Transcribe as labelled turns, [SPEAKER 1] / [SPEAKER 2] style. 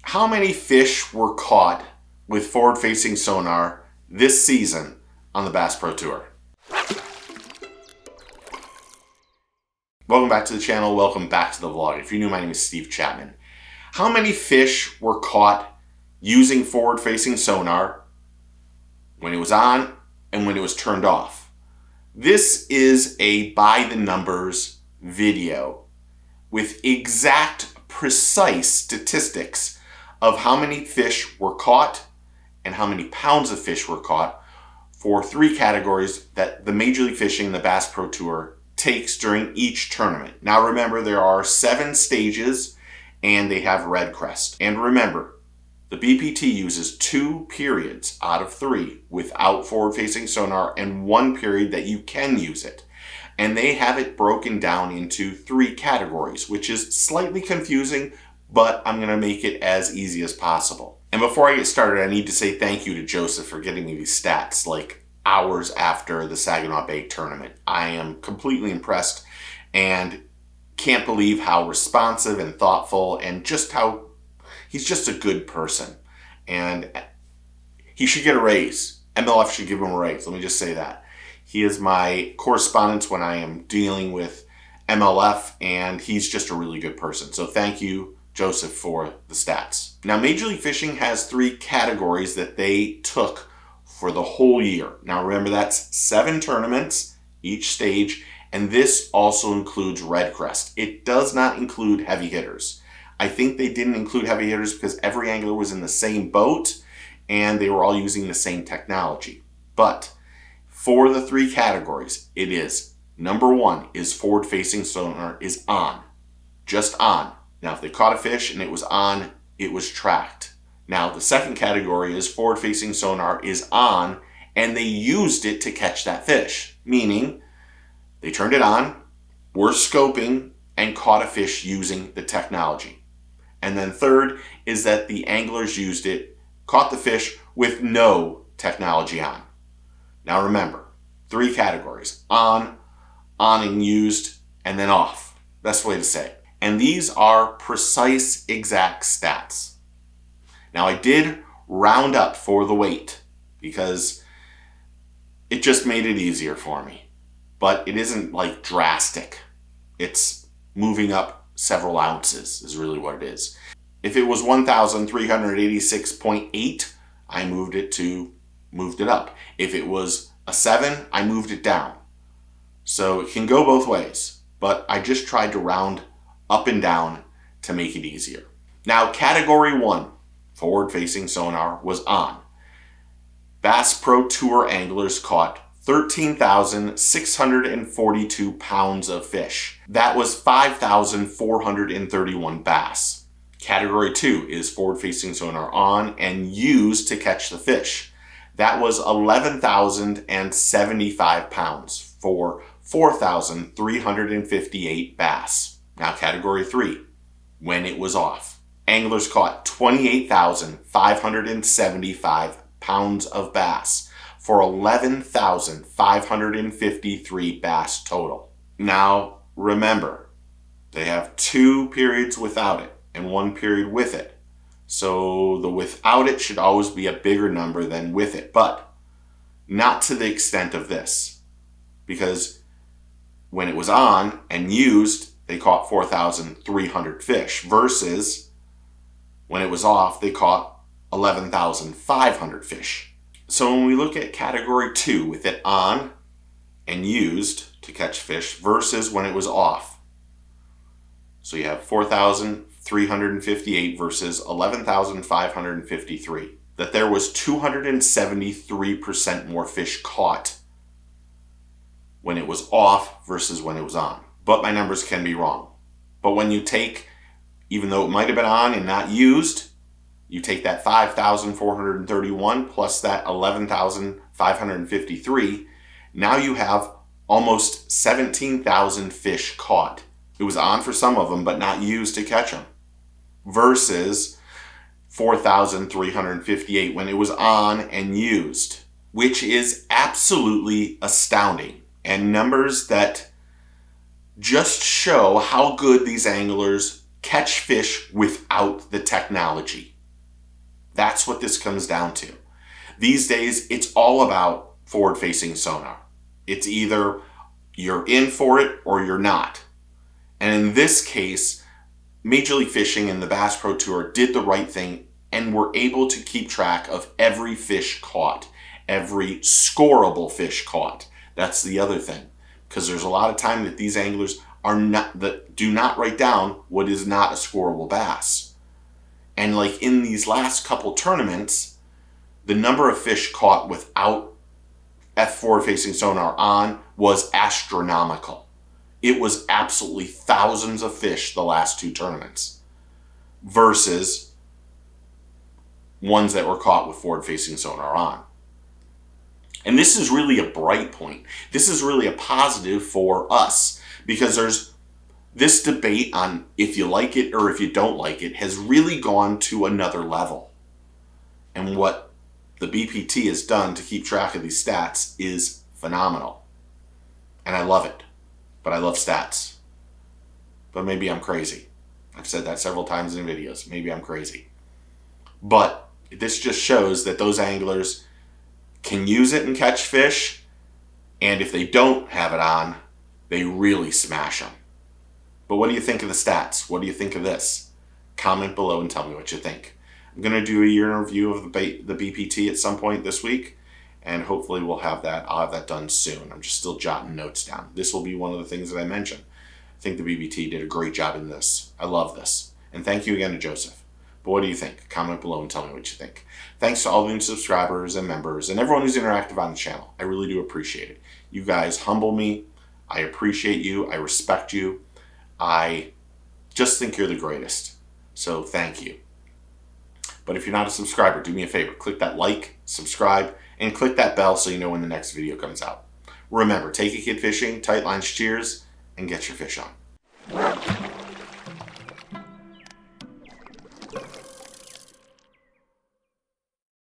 [SPEAKER 1] How many fish were caught with forward-facing sonar this season on the Bass Pro Tour? Welcome back to the channel. Welcome back to the vlog. If you're new, my name is Steve Chapman. How many fish were caught using forward-facing sonar when it was on and when it was turned off? This is a by the numbers video with exact, precise statistics of how many fish were caught and how many pounds of fish were caught for three categories that the Major League Fishing, the Bass Pro Tour, takes during each tournament. Now remember, there are 7 stages and they have red crest. And remember, the BPT uses 2 periods out of 3 without forward-facing sonar and 1 period that you can use it. And they have it broken down into 3 categories, which is slightly confusing, but I'm going to make it as easy as possible. And before I get started, I need to say thank you to Joseph for getting me these stats like hours after the Saginaw Bay tournament. I am completely impressed and can't believe how responsive and thoughtful and just how he's just a good person. And he should get a raise. MLF should give him a raise. Let me just say that. He is my correspondent when I am dealing with MLF, and he's just a really good person. So thank you, Joseph, for the stats. Now, Major League Fishing has 3 categories that they took for the whole year. Now, remember, that's 7 tournaments each stage, and this also includes red crest. It does not include heavy hitters. I think they didn't include heavy hitters because every angler was in the same boat and they were all using the same technology. But for the 3 categories, it is number 1 is forward-facing sonar is on, just on. Now, if they caught a fish and it was on, it was tracked. Now, the second category is forward-facing sonar is on and they used it to catch that fish, meaning they turned it on, were scoping, and caught a fish using the technology. And then third is that the anglers used it, caught the fish with no technology on. Now remember, 3 categories: on and used, and then off. Best way to say it. And these are precise, exact stats. Now I did round up for the weight because it just made it easier for me. But it isn't like drastic. It's moving up several ounces is really what it is. If it was 1,386.8, I moved it up. If it was a 7, I moved it down. So it can go both ways, but I just tried to round up and down to make it easier. Now, category 1, forward-facing sonar, was on. Bass Pro Tour anglers caught 13,642 pounds of fish. That was 5,431 bass. Category 2 is forward-facing sonar on and used to catch the fish. That was 11,075 pounds for 4,358 bass. Now, category 3, when it was off. Anglers caught 28,575 pounds of bass for 11,553 bass total. Now, remember, they have 2 periods without it and 1 period with it. So the without it should always be a bigger number than with it, but not to the extent of this. Because when it was on and used, they caught 4,300 fish versus when it was off, they caught 11,500 fish. So when we look at category 2 with it on and used to catch fish versus when it was off. So you have 4,358 versus 11,553. That there was 273% more fish caught when it was off versus when it was on. But my numbers can be wrong. But when you take, even though it might have been on and not used, you take that 5,431 plus that 11,553, now you have almost 17,000 fish caught. It was on for some of them, but not used to catch them. Versus 4,358 when it was on and used, which is absolutely astounding. And numbers that just show how good these anglers catch fish without the technology. That's what this comes down to. These days, it's all about forward-facing sonar. It's either you're in for it or you're not. And in this case, Major League Fishing and the Bass Pro Tour did the right thing and were able to keep track of every fish caught, every scoreable fish caught. That's the other thing, because there's a lot of time that these anglers do not write down what is not a scoreable bass. And like in these last couple tournaments, the number of fish caught without forward-facing sonar on was astronomical. It was absolutely thousands of fish the last two tournaments versus ones that were caught with forward-facing sonar on. And this is really a bright point. This is really a positive for us, because there's this debate on if you like it or if you don't like it has really gone to another level. And what the BPT has done to keep track of these stats is phenomenal. And I love it. But I love stats. But maybe I'm crazy. I've said that several times in videos. Maybe I'm crazy. But this just shows that those anglers can use it and catch fish, and if they don't have it on, they really smash them. But what do you think of the stats? What do you think of this? Comment below and tell me what you think. I'm going to do a year in review of the BPT at some point this week, and hopefully I'll have that done soon. I'm just still jotting notes down. This will be one of the things that I mentioned. I think the BPT did a great job in this. I love this. And thank you again to Joseph. But what do you think? Comment below and tell me what you think. Thanks to all the new subscribers and members and everyone who's interactive on the channel. I really do appreciate it. You guys humble me. I appreciate you. I respect you. I just think you're the greatest. So thank you. But if you're not a subscriber, do me a favor. Click that like, subscribe, and click that bell so you know when the next video comes out. Remember, take a kid fishing, tight lines, cheers, and get your fish on.